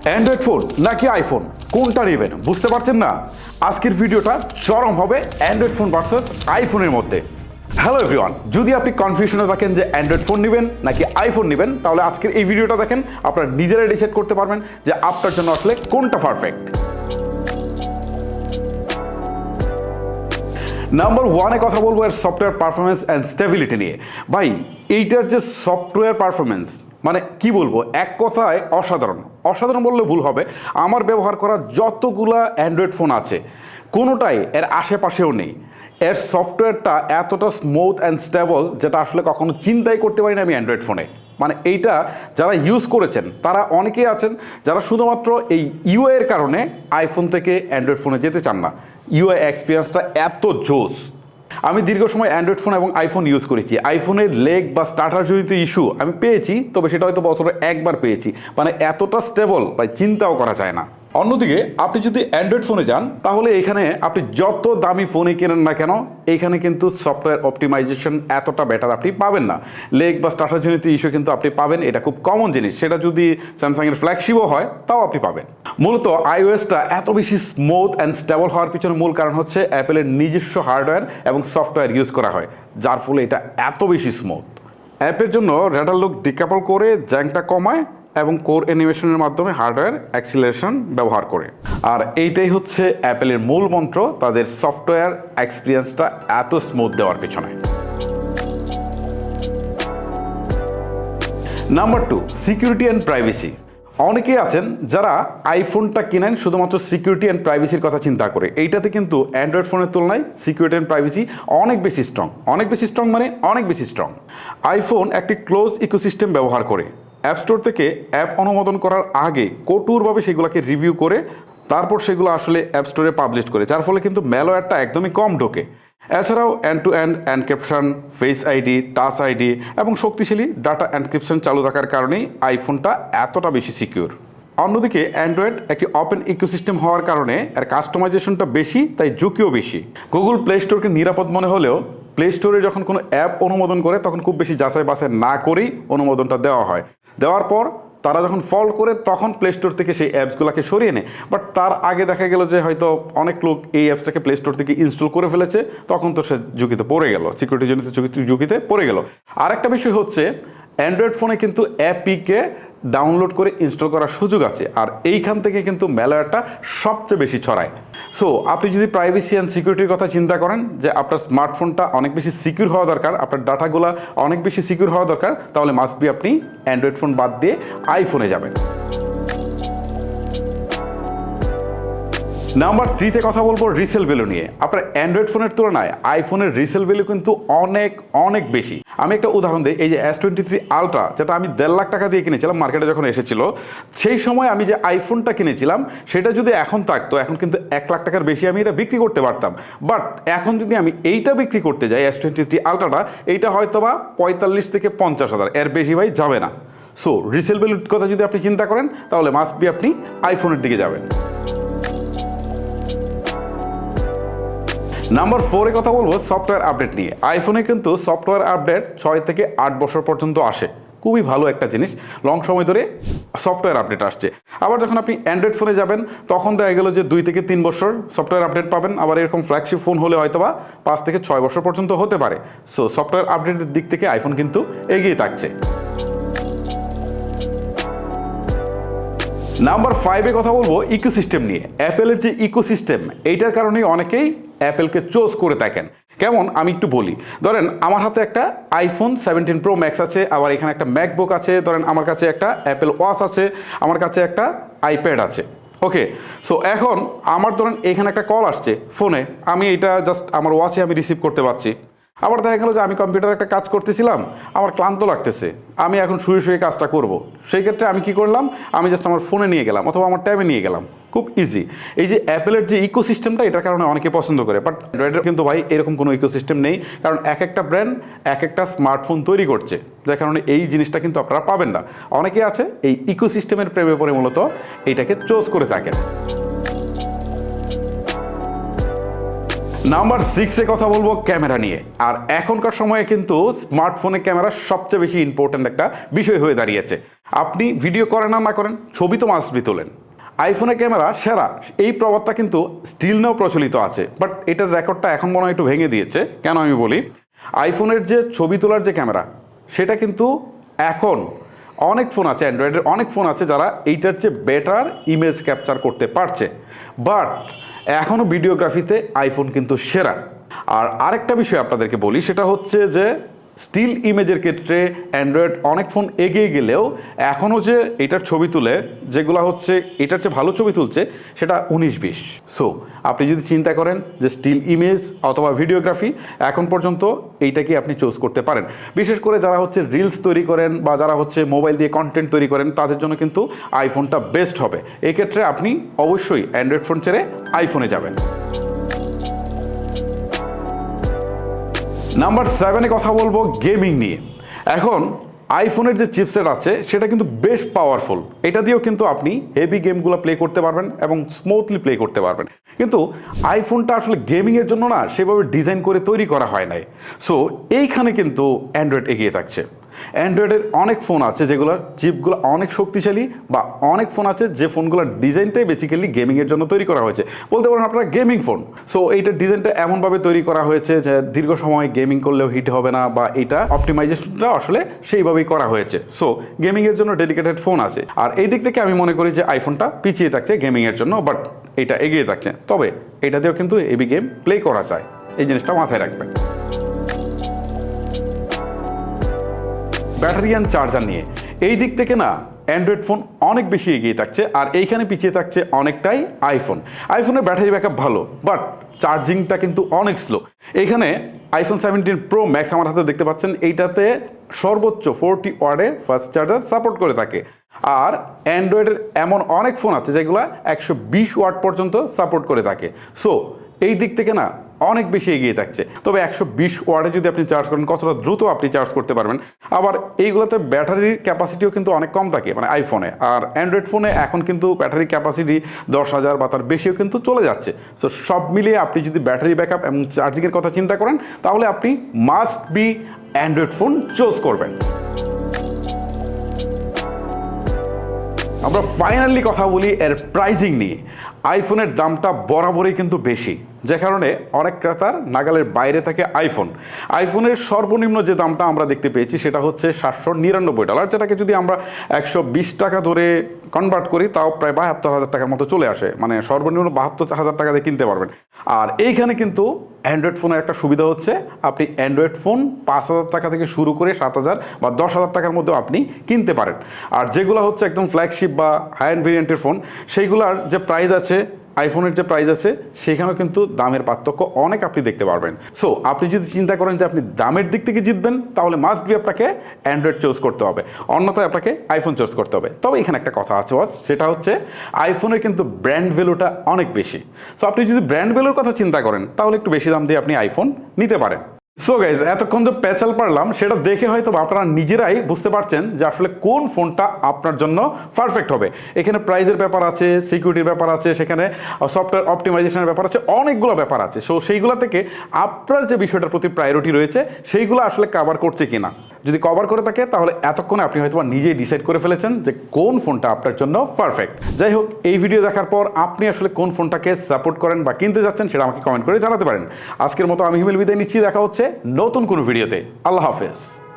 Android phone নাকি iPhone কোনটা নেবেন বুঝতে পারছেন না? আজকের ভিডিওটা চরম হবে অ্যান্ড্রয়েড ফোন ভার্সেস আইফোনের মধ্যে। হ্যালো এভরিওয়ান, যদি আপনি কনফিউশনে থাকেন যে অ্যান্ড্রয়েড ফোন নেবেন নাকি আইফোন নেবেন, তাহলে আজকের এই ভিডিওটা দেখেন, আপনারা নিজেরাই ডিসাইড করতে পারবেন যে আপনার জন্য আসলে কোনটা পারফেক্ট। নাম্বার ওয়ানে কথা বলবো এর সফটওয়্যার পারফরমেন্স অ্যান্ড স্টেবিলিটি নিয়ে। ভাই, এইটার যে সফটওয়্যার পারফরমেন্স মানে কি বলবো, এক কথায় অসাধারণ। অসাধারণ বললে ভুল হবে, আমার ব্যবহার করা যতগুলা অ্যান্ড্রয়েড ফোন আছে কোনোটাই এর আশেপাশেও নেই। এর সফটওয়্যারটা এতটা স্মুথ অ্যান্ড স্টেবল যেটা আসলে কখনো চিন্তাই করতে পারি না আমি অ্যান্ড্রয়েড ফোনে। মানে এইটা যারা ইউজ করেছেন তারা অনেকেই আছেন যারা শুধুমাত্র এই ইউআই এর কারণে আইফোন থেকে অ্যান্ড্রয়েড ফোনে যেতে চান না। ইউআই এক্সপিরিয়েন্সটা এত জোস। আমি দীর্ঘ সময় অ্যান্ড্রয়েড ফোন এবং আইফোন ইউজ করেছি। আইফোনের লেগ বা স্টার্টার জনিত ইস্যু আমি পেয়েছি, তবে সেটা হয়তো বছরে একবার পেয়েছি। মানে এতটা স্টেবল ভাই চিন্তাও করা যায় না। অন্যদিকে আপনি যদি অ্যান্ড্রয়েড ফোনে যান তাহলে এখানে আপনি যত দামি ফোনই কেনেন না কেন, এইখানে কিন্তু সফটওয়্যার অপটিমাইজেশন এতটা বেটার আপনি পাবেন না। লেগ বা স্টার্টার জনিত ইস্যু কিন্তু আপনি পাবেন, এটা খুব কমন জিনিস। সেটা যদি স্যামসাংয়ের ফ্ল্যাগশিপও হয় তাও আপনি পাবেন। মূলত আইওএসটা এত বেশি স্মুথ অ্যান্ড স্টেবল হওয়ার পিছনে মূল কারণ হচ্ছে অ্যাপেলের নিজস্ব হার্ডওয়্যার এবং সফটওয়্যার ইউজ করা হয়, যার ফলে এটা এত বেশি স্মুথ। অ্যাপের জন্য র্যাডার লুক ডিকাপল করে জ্যাংটা কমায় এবং কোর অ্যানিমেশনের মাধ্যমে হার্ডওয়্যার অ্যাক্সিলারেশন ব্যবহার করে। আর এইটাই হচ্ছে অ্যাপেলের মূল মন্ত্র তাদের সফটওয়্যার এক্সপিরিয়েন্সটা এত স্মুথ দেওয়ার পিছনে। Number 2, security and privacy. অনেকেই আছেন যারা আইফোনটা কিনেন শুধুমাত্র সিকিউরিটি অ্যান্ড প্রাইভেসির কথা চিন্তা করে। এইটাতে কিন্তু অ্যান্ড্রয়েড ফোনের তুলনায় সিকিউরিটি অ্যান্ড প্রাইভেসি অনেক বেশি স্ট্রং। অনেক বেশি স্ট্রং মানে অনেক বেশি স্ট্রং। আইফোন একটি ক্লোজ ইকোসিস্টেম ব্যবহার করে। অ্যাপ স্টোর থেকে অ্যাপ অনুমোদন করার আগে কঠোরভাবে সেগুলোকে রিভিউ করে তারপর সেগুলো আসলে অ্যাপ স্টোরে পাবলিশ করে, যার ফলে কিন্তু ম্যালওয়্যারটা একদমই কম ঢোকে। এছাড়াও end to end encryption, face ID, touch ID এবং শক্তিশালী ডাটা এনক্রিপশন চালু থাকার কারণেই আইফোনটা এতটা বেশি সিকিউর। অন্যদিকে অ্যান্ড্রয়েড একটি ওপেন ইকোসিস্টেম হওয়ার কারণে এর কাস্টমাইজেশনটা বেশি, তাই ঝুঁকিও বেশি। গুগল প্লে স্টোরকে নিরাপদ মনে হলেও প্লে স্টোরে যখন কোনো অ্যাপ অনুমোদন করে তখন খুব বেশি যাচাই বাছাই না করেই অনুমোদনটা দেওয়া হয়। দেওয়ার পর তারা যখন ফল করে তখন প্লে স্টোর থেকে সেই অ্যাপসগুলোকে সরিয়ে নেয়। বাট তার আগে দেখা গেল যে হয়তো অনেক লোক এই অ্যাপসটাকে প্লে স্টোর থেকে ইনস্টল করে ফেলেছে, তখন তো সে ঝুঁকিতে পড়ে গেল, সিকিউরিটি জনিত ঝুঁকিতে পড়ে গেল। আরেকটা বিষয় হচ্ছে অ্যান্ড্রয়েড ফোনে কিন্তু অ্যাপিকে ডাউনলোড করে ইনস্টল করার সুযোগ আছে, আর এইখান থেকে কিন্তু ম্যালওয়্যারটা সবচেয়ে বেশি ছড়ায়। সো আপনি যদি প্রাইভেসি অ্যান্ড সিকিউরিটির কথা চিন্তা করেন যে আপনার স্মার্টফোনটা অনেক বেশি সিকিউর হওয়া দরকার, আপনার ডাটাগুলো অনেক বেশি সিকিউর হওয়া দরকার, তাহলে মাস্ট বি আপনি অ্যান্ড্রয়েড ফোন বাদ দিয়ে আইফোনে যাবেন। নাম্বার 3তে কথা বলবো রিসেল ভ্যালু নিয়ে। আপনার অ্যান্ড্রয়েড ফোনের তুলনায় আইফোনের রিসেল ভ্যালু কিন্তু অনেক অনেক বেশি। আমি একটা উদাহরণ দিই, এই যে S23 আলট্রা, যেটা আমি 1.5 লাখ টাকা দিয়ে কিনেছিলাম মার্কেটে যখন এসেছিল, সেই সময় আমি যে আইফোনটা কিনেছিলাম সেটা যদি এখন থাকতো, এখন কিন্তু 1 লাখ টাকার বেশি আমি এটা বিক্রি করতে পারতাম। বাট এখন যদি আমি এইটা বিক্রি করতে যাই S23 আলট্রাটা, এইটা হয়তো বা 45 থেকে 50 হাজার, এর বেশি ভাই যাবে না। সো রিসেল ভ্যালুর কথা যদি আপনি চিন্তা করেন তাহলে মাস্ট বি আপনি আইফোনের দিকে যাবেন। নাম্বার 4-এ কথা বলবো সফটওয়্যার আপডেট নিয়ে। আইফোনে কিন্তু সফটওয়্যার আপডেট 6 থেকে 8 বছর পর্যন্ত আসে, খুবই ভালো একটা জিনিস। লং সময় ধরে সফটওয়্যার আপডেট আসছে। আবার যখন আপনি অ্যান্ড্রয়েড ফোনে যাবেন তখন দেখা গেল যে 2 থেকে 3 বছর সফটওয়্যার আপডেট পাবেন। আবার এরকম ফ্ল্যাগশিপ ফোন হলে হয়তো বা 5 থেকে 6 বছর পর্যন্ত হতে পারে। সো সফটওয়্যার আপডেটের দিক থেকে আইফোন কিন্তু এগিয়ে থাকছে। নাম্বার 5-এ কথা বলবো ইকোসিস্টেম নিয়ে। অ্যাপেলের যে ইকোসিস্টেম, এইটার কারণেই অনেকেই অ্যাপেলকে চুজ করে থাকেন। কেমন আমি একটু বলি, ধরেন আমার হাতে একটা আইফোন 17 প্রো ম্যাক্স আছে, আবার এখানে একটা ম্যাকবুক আছে, ধরেন আমার কাছে একটা অ্যাপেল ওয়াচ আছে, আমার কাছে একটা আইপ্যাড আছে। ওকে, সো এখন আমার ধরেন এখানে একটা কল আসছে ফোনে, আমি এটা জাস্ট আমার ওয়াচে আমি রিসিভ করতে পারছি। আবার দেখা গেল যে আমি কম্পিউটারে একটা কাজ করতেছিলাম, আমার ক্লান্ত লাগতেছে, আমি এখন শুয়ে শুয়ে কাজটা করব। সেই ক্ষেত্রে আমি কি করলাম, আমি জাস্ট আমার ফোনে নিয়ে গেলাম অথবা আমার ট্যাবে নিয়ে গেলাম, খুব ইজি। এই যে অ্যাপেলের যে ইকোসিস্টেমটা, এটার কারণে অনেকে পছন্দ করে। বাট অ্যান্ড্রয়েডের কিন্তু ভাই এরকম কোনো ইকোসিস্টেম নেই, কারণ এক একটা ব্র্যান্ড এক একটা স্মার্টফোন তৈরি করছে, যার কারণে এই জিনিসটা কিন্তু আপনারা পাবেন না। অনেকে আছে এই ইকোসিস্টেমের প্রেমে পড়ে মূলত এইটাকে চুজ করে থাকেন। নাম্বার 6-এ কথা বলবো ক্যামেরা নিয়ে। আর এখনকার সময়ে কিন্তু স্মার্টফোনে ক্যামেরা সবচেয়ে বেশি ইম্পর্ট্যান্ট একটা বিষয় হয়ে দাঁড়িয়েছে। আপনি ভিডিও করেন আর না করেন, ছবি তো মাস্ট বি তোলেন। আইফোনের ক্যামেরা সেরা এই প্রবাদটা কিন্তু স্টিল নাও প্রচলিত আছে, বাট এটার রেকর্ডটা এখন মনে হয় একটু ভেঙে দিয়েছে। কেন আমি বলি, আইফোনের যে ছবি তোলার যে ক্যামেরা, সেটা কিন্তু এখন অনেক ফোন আছে, অ্যান্ড্রয়েডের অনেক ফোন আছে যারা এইটার চেয়ে বেটার ইমেজ ক্যাপচার করতে পারছে, বাট এখনও ভিডিওগ্রাফিতে আইফোন কিন্তু সেরা। আর আরেকটা বিষয় আপনাদেরকে বলি, সেটা হচ্ছে যে স্টিল ইমেজের ক্ষেত্রে অ্যান্ড্রয়েড অনেক ফোন এগিয়ে গেলেও এখনও যে এটার ছবি তুলে যেগুলো হচ্ছে এটার চেয়ে ভালো ছবি তুলছে, সেটা 19-20। সো আপনি যদি চিন্তা করেন যে স্টিল ইমেজ অথবা ভিডিওগ্রাফি, এখন পর্যন্ত এইটাকে আপনি চুজ করতে পারেন। বিশেষ করে যারা হচ্ছে রিলস তৈরি করেন বা যারা হচ্ছে মোবাইল দিয়ে কন্টেন্ট তৈরি করেন, তাদের জন্য কিন্তু আইফোনটা বেস্ট হবে। এক্ষেত্রে আপনি অবশ্যই অ্যান্ড্রয়েড ফোন ছেড়ে আইফোনে যাবেন। নাম্বার 7-এ কথা বলবো গেমিং নিয়ে। এখন আইফোনের যে চিপসেট আছে সেটা কিন্তু বেশ পাওয়ারফুল। এটা দিয়েও কিন্তু আপনি হেভি গেমগুলো প্লে করতে পারবেন এবং স্মুথলি প্লে করতে পারবেন। কিন্তু আইফোনটা আসলে গেমিংয়ের জন্য না সেভাবে ডিজাইন করে তৈরি করা হয় নাই। সো এইখানে কিন্তু অ্যান্ড্রয়েড এগিয়ে থাকছে। অ্যান্ড্রয়েডের অনেক ফোন আছে যেগুলোর চিপগুলো অনেক শক্তিশালী, বা অনেক ফোন আছে যে ফোনগুলোর ডিজাইনটাই বেসিক্যালি গেমিংয়ের জন্য তৈরি করা হয়েছে, বলতে পারেন আপনারা গেমিং ফোন। সো এইটার ডিজাইনটা এমনভাবে তৈরি করা হয়েছে যে দীর্ঘ সময় গেমিং করলেও হিট হবে না, বা এটা অপটিমাইজেশনটা আসলে সেইভাবেই করা হয়েছে। সো গেমিংয়ের জন্য ডেডিকেটেড ফোন আছে। আর এই দিক থেকে আমি মনে করি যে আইফোনটা পিছিয়ে থাকছে গেমিংয়ের জন্য, বাট এটা এগিয়ে থাকছে। তবে এটা দিয়েও কিন্তু হেভি গেম প্লে করা যায়, এই জিনিসটা মাথায় রাখবেন। ব্যাটারি অ্যান্ড চার্জার নিয়ে এই দিক থেকে না অ্যান্ড্রয়েড ফোন অনেক বেশি এগিয়ে থাকছে, আর এইখানে পিছিয়ে থাকছে অনেকটাই আইফোন। আইফোনের ব্যাটারি ব্যাকআপ ভালো, বাট চার্জিংটা কিন্তু অনেক স্লো। এইখানে আইফোন 17 প্রো ম্যাক্স আমার হাতে দেখতে পাচ্ছেন, এইটাতে সর্বোচ্চ 40 ওয়াটের ফাস্ট চার্জার সাপোর্ট করে থাকে। আর অ্যান্ড্রয়েডের এমন অনেক ফোন আছে যেগুলো 120 ওয়াট পর্যন্ত সাপোর্ট করে থাকে। সো এই দিক থেকে না অনেক বেশি এগিয়ে থাকছে। তবে 120 ওয়াটে যদি আপনি চার্জ করেন, কতটা দ্রুত আপনি চার্জ করতে পারবেন। আবার এইগুলোতে ব্যাটারির ক্যাপাসিটিও কিন্তু অনেক কম থাকে, মানে আইফোনে। আর অ্যান্ড্রয়েড ফোনে এখন কিন্তু ব্যাটারি ক্যাপাসিটি 10,000 বা তার বেশিও কিন্তু চলে যাচ্ছে। সো সব মিলিয়ে আপনি যদি ব্যাটারি ব্যাকআপ এবং চার্জিংয়ের কথা চিন্তা করেন, তাহলে আপনি must be Android phone choose করবেন। আমরা ফাইনালি কথা বলি এর প্রাইজিং নিয়ে। আইফোনের দামটা বরাবরই কিন্তু বেশি, যে কারণে অনেক ক্রেতার নাগালের বাইরে থাকে আইফোন। আইফোনের সর্বনিম্ন যে দামটা আমরা দেখতে পেয়েছি সেটা হচ্ছে $799, যেটাকে যদি আমরা 120 টাকা ধরে কনভার্ট করি তাও প্রায় 72,000 টাকার মতো চলে আসে, মানে সর্বনিম্ন 72,000 টাকা দিয়ে কিনতে পারবেন। আর এইখানে কিন্তু অ্যান্ড্রয়েড ফোনের একটা সুবিধা হচ্ছে, আপনি অ্যান্ড্রয়েড ফোন 5,000 টাকা থেকে শুরু করে 7,000 বা 10,000 টাকার মধ্যেও আপনি কিনতে পারেন। আর যেগুলো হচ্ছে একদম ফ্ল্যাগশিপ বা হাই এন্ড ভেরিয়েন্টের ফোন, সেইগুলোর যে প্রাইস আছে, আইফোনের যে প্রাইস আছে, সেখানেও কিন্তু দামের পার্থক্য অনেক আপনি দেখতে পারবেন। সো আপনি যদি চিন্তা করেন যে আপনি দামের দিক থেকে জিতবেন, তাহলে মাস্ট বি আপনাকে অ্যান্ড্রয়েড চুজ করতে হবে, অন্যথায় আপনাকে আইফোন চুজ করতে হবে। তবে এখানে একটা কথা আছে বস, সেটা হচ্ছে আইফোনের কিন্তু ব্র্যান্ড ভ্যালুটা অনেক বেশি। সো আপনি যদি ব্র্যান্ড ভ্যালুর কথা চিন্তা করেন, তাহলে একটু বেশি দাম দিয়ে আপনি আইফোন নিতে পারেন। সো গাইজ, এতক্ষণ যে প্যাচাল পারলাম সেটা দেখে হয়তো আপনারা নিজেরাই বুঝতে পারছেন যে আসলে কোন ফোনটা আপনার জন্য পারফেক্ট হবে। এখানে প্রাইসের ব্যাপার আছে, সিকিউরিটির ব্যাপার আছে, সেখানে সফটওয়্যার অপটিমাইজেশনের ব্যাপার আছে, অনেকগুলো ব্যাপার আছে। সো সেইগুলো থেকে আপনার যে বিষয়টার প্রতি প্রায়োরিটি রয়েছে সেইগুলো আসলে কভার করছে কিনা। যদি কভার করে থাকে, তাহলে এতক্ষণে আপনি হয়তো নিজেই ডিসাইড করে ফেলেছেন যে কোন ফোনটা আপনার জন্য পারফেক্ট। যাই হোক, এই ভিডিও দেখার পর আপনি আসলে কোন ফোনটাকে সাপোর্ট করেন বা কিনতে যাচ্ছেন সেটা আমাকে কমেন্ট করে জানাতে পারেন। আজকের মতো আমি হিমেল বিদায় নিচ্ছি, দেখা হচ্ছে নতুন কোনো ভিডিওতে। আল্লাহ হাফেজ।